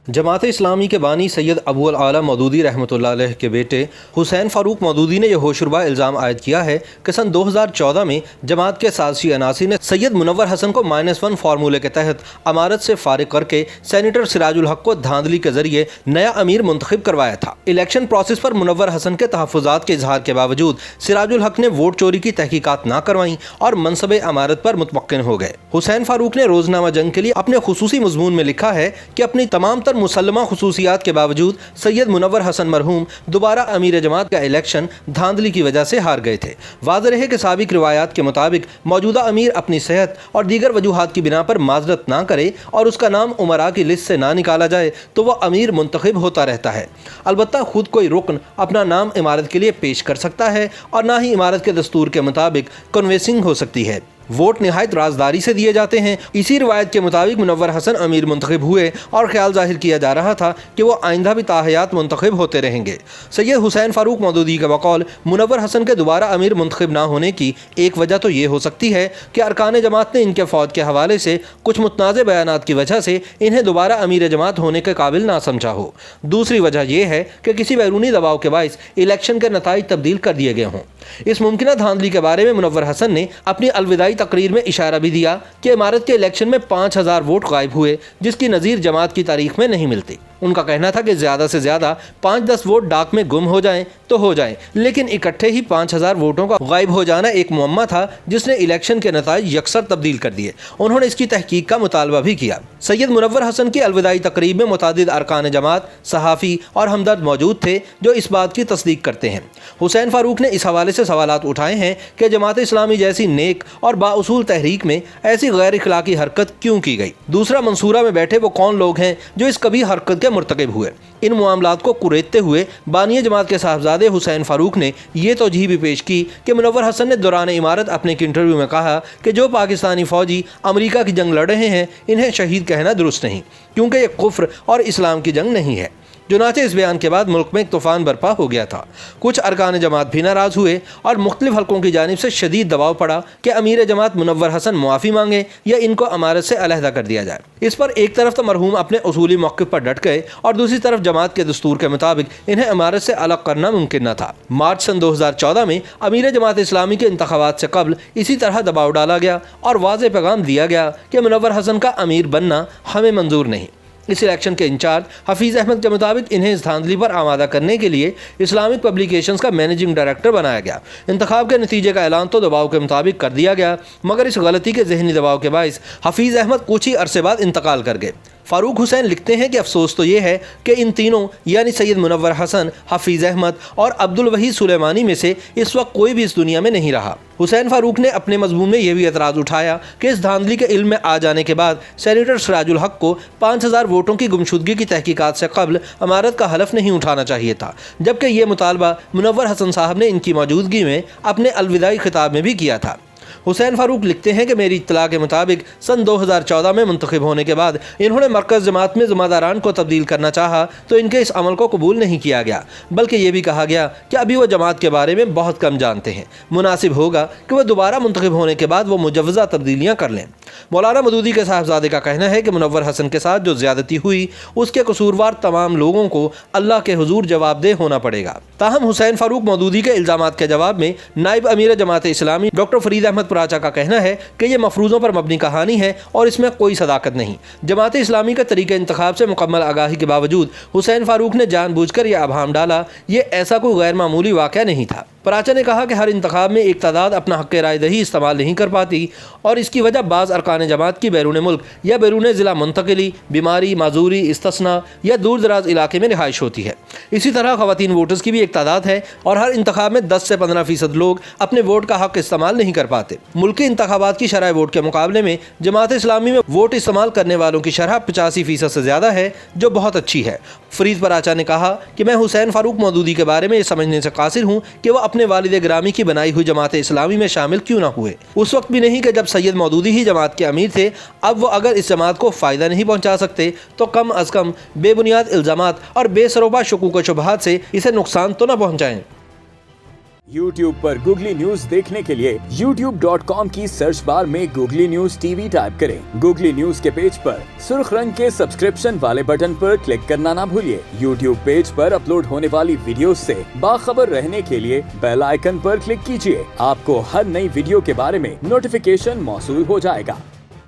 जमात इस्लामी के बानी सैयद अबू अल आला मौदूदी रहमतुल्लाह अलैह के बेटे हुसैन फारूक मौदूदी ने यह होशरुबा इल्ज़ाम आयद किया है कि सन 2014 में जमात के साज़िशी अनासी ने सैयद मुनव्वर हसन को -1 फार्मूले के तहत अमारत से फारिग करके सेनेटर सिराजुल हक को धांधली के जरिए नया अमीर मुंतखब करवाया था। इलेक्शन प्रोसेस पर मुनव्वर हसन के तहफ़्फ़ुज़ात के इजहार के बावजूद सिराजुल हक ने वोट चोरी की तहकीकात ना करवाई और मनसब अमारत पर मुतमक्किन हो गए। हुसैन फारूक ने रोजनामा जंग के लिए अपने खुसूसी मज़मून में लिखा है कि अपनी तमाम मुसल्लमा खुसूसियात के बावजूद सैयद मुनव्वर हसन मरहूम दोबारा अमीर जमात का इलेक्शन धांधली की वजह से हार गए थे। वाज़ेह है कि साबिक रिवायात के मुताबिक मौजूदा अमीर अपनी सेहत और दीगर वजूहात की बिना पर माजरत ना करे और उसका नाम उमरा की लिस्ट से ना निकाला जाए तो वह अमीर मुंतखब होता रहता है। अलबत्ता खुद कोई रुकन अपना नाम इमारत के लिए पेश कर सकता है और ना ही इमारत के दस्तूर के मुताबिक कन्वेंसिंग हो सकती है। वोट निहायत राजदारी से दिए जाते हैं। इसी रिवायत के मुताबिक मुनव्वर हसन अमीर मुंतखब हुए और ख्याल जाहिर किया जा रहा था कि वो आइंदा भी ताहयात मुंतखब होते रहेंगे। सैयद हुसैन फारूक मौदूदी का बकौल मुनव्वर हसन के दोबारा अमीर मुंतखब ना होने की एक वजह तो ये हो सकती है कि अरकान जमात ने इनके फ़ौज के हवाले से कुछ मुतनाज़ बयानात की वजह से इन्हें दोबारा अमीर जमात होने के काबिल ना समझा हो। दूसरी वजह यह है कि किसी बैरूनी दबाव के बाइस इलेक्शन के नताइज तब्दील कर दिए गए हों। इस मुमकिन धांधली के बारे में मुनव्वर हसन ने अपनी अलविदाई तकरीर में इशारा भी दिया कि इमारत के इलेक्शन में 5000 वोट गायब हुए, जिसकी नज़ीर जमात की तारीख में नहीं मिलती। उनका कहना था कि ज़्यादा से ज़्यादा 5-10 वोट डाक में गुम हो जाएं तो हो जाएं, लेकिन इकट्ठे ही 5000 वोटों का गायब हो जाना एक मुअम्मा था जिसने इलेक्शन के नताइज यकसर तब्दील कर दिए। उन्होंने इसकी तहकीक का मुतालबा भी किया। सैयद मुनव्वर हसन की अलविदाई तकरीब में मुतादिद अरकान जमात, सहाफ़ी और हमदर्द मौजूद थे जो इस बात की तस्दीक करते हैं। हुसैन फारूक ने इस हवाले से सवालात उठाए हैं कि जमात इस्लामी जैसी नेक और बाउसूल तहरीक में ऐसी गैर इखलाकी हरकत क्यों की गई। दूसरा, मंसूरा में बैठे वो कौन लोग हैं जो इस कभी हरकत के मुर्तकिब हुए। इन मामलात को कुरेदते हुए बानिया जमात के साहबजादे हुसैन फारूक ने यह तौजीह भी पेश की कि मुनव्वर हसन ने दौरान इमारत अपने एक इंटरव्यू में कहा कि जो पाकिस्तानी फ़ौजी अमरीका की जंग लड़ रहे हैं इन्हें शहीद कहना दुरुस्त नहीं, क्योंकि ये कुफ्र और इस्लाम की जंग नहीं है। चुनांचे इस बयान के बाद मुल्क में एक तूफ़ान बरपा हो गया था। कुछ अरकान जमात भी नाराज़ हुए और मुख्तलिफ हलकों की जानिब से शदीद दबाव पड़ा कि अमीर जमात मुनव्वर हसन मुआफ़ी मांगे या इनको अमारत से अलहदा कर दिया जाए। इस पर एक तरफ तो मरहूम अपने उसूली मौक़िफ़ पर डट गए और दूसरी तरफ जमात के दस्तूर के मुताबिक इन्हें अमारत से अलग करना मुमकिन न था। मार्च सन 2014 में अमीर जमात इस्लामी के इंतखाबात से कबल इसी तरह दबाव डाला गया और वाज़ेह पैगाम दिया गया कि मुनव्वर हसन का अमीर बनना हमें मंजूर नहीं। इस इलेक्शन के इंचार्ज हफीज़ अहमद के मुताबिक इन्हें इस धांधली पर आमादा करने के लिए इस्लामिक पब्लिकेशंस का मैनेजिंग डायरेक्टर बनाया गया। इंतखाब के नतीजे का ऐलान तो दबाव के मुताबिक कर दिया गया, मगर इस गलती के जहनी दबाव के बाइस हफीज़ अहमद कुछ ही अरसे बाद इंतकाल कर गए। फारूक हुसैन लिखते हैं कि अफसोस तो ये है कि इन तीनों यानी सैयद मुनव्वर हसन, हफीज़ अहमद और अब्दुल वहीद सुलेमानी में से इस वक्त कोई भी इस दुनिया में नहीं रहा। हुसैन फारूक ने अपने मजमून में यह भी एतराज़ उठाया कि इस धांधली के इल्म में आ जाने के बाद सेनेटर सिराजुल हक को 5000 वोटों की गुमशुदगी की तहकीकात से कबल अमारत का हलफ नहीं उठाना चाहिए था, जबकि यह मुतालबा मुनव्वर हसन साहब ने इनकी मौजूदगी में अपने अलविदाई खिताब में भी किया था। हुसैन फारूक लिखते हैं कि मेरी इत्तला के मुताबिक सन 2014 में मुंतखब होने के बाद इन्होंने मरकज़ जमात में ज़िम्मेदारान को तब्दील करना चाहा तो इनके इस अमल को कबूल नहीं किया गया, बल्कि ये भी कहा गया कि अभी वो जमात के बारे में बहुत कम जानते हैं। मुनासिब होगा कि वह दोबारा मुंतखब होने के बाद वो मुजव्वज़ा तब्दीलियाँ कर लें। मौलाना मदूदी के साहबजादे का कहना है कि मुनव्वर हसन के साथ जो ज़्यादती हुई उसके कसूरवार तमाम लोगों को अल्लाह के हुजूर जवाबदेह होना पड़ेगा। ताहम हुसैन फारूक मौदूदी के इल्ज़ामात के जवाब में नायब अमीर जमात इस्लामी डॉक्टर फरीद अहमद पराचा का कहना है कि यह मफरूज़ों पर मबनी कहानी है और इसमें कोई सदाकत नहीं। जमात इस्लामी के तरीके इंतखाब से मुकम्मल आगाही के बावजूद हुसैन फारूक ने जानबूझकर यह अभाम डाला। ये ऐसा कोई गैर मामूली वाक़या नहीं था। पराचा ने कहा कि हर इंतखाब में एक तादाद अपना हक़ राय दही इस्तेमाल नहीं कर पाती और इसकी वजह बाज़ अरकान जमात की बैरून मुल्क या बैरून ज़िला मुंतकिली, बीमारी, माजूरी, इस्तिस्ना या दूर दराज इलाके में रिहाइश होती है। इसी तरह ख़वातीन वोटर्स की भी एक तादाद है और हर इंतखाब में 10 से 15% लोग अपने वोट का हक़ इस्तेमाल नहीं कर पाते। मुल्की इंतखाबात की शरह वोट के मुकाबले में जमात इस्लामी में वोट इस्तेमाल करने वालों की शरह 85% से ज़्यादा है, जो बहुत अच्छी है। फरीद पराचा ने कहा कि मैं हुसैन फारूक मौदूदी के बारे में ये समझने से कासिर हूँ कि वह अपने वालिद ग्रामी की बनाई हुई जमात इस्लामी में शामिल क्यों ना हुए। उस वक्त भी नहीं कि जब सैयद मौदूदी ही जमात के अमीर थे। अब वो अगर इस जमात को फ़ायदा नहीं पहुँचा सकते तो कम अज़ कम बेबुनियाद इल्ज़ामात और बेसरोबा शुकूक व शुबहात से इसे नुकसान तो न पहुँचाएँ। YouTube पर गूगली न्यूज देखने के लिए youtube.com की सर्च बार में गूगली न्यूज टीवी टाइप करें। गूगली न्यूज के पेज पर सुर्ख रंग के सब्सक्रिप्शन वाले बटन पर क्लिक करना ना भूलिए। YouTube पेज पर अपलोड होने वाली वीडियो से बाखबर रहने के लिए बेल आइकन पर क्लिक कीजिए। आपको हर नई वीडियो के बारे में नोटिफिकेशन मौसूल हो जाएगा।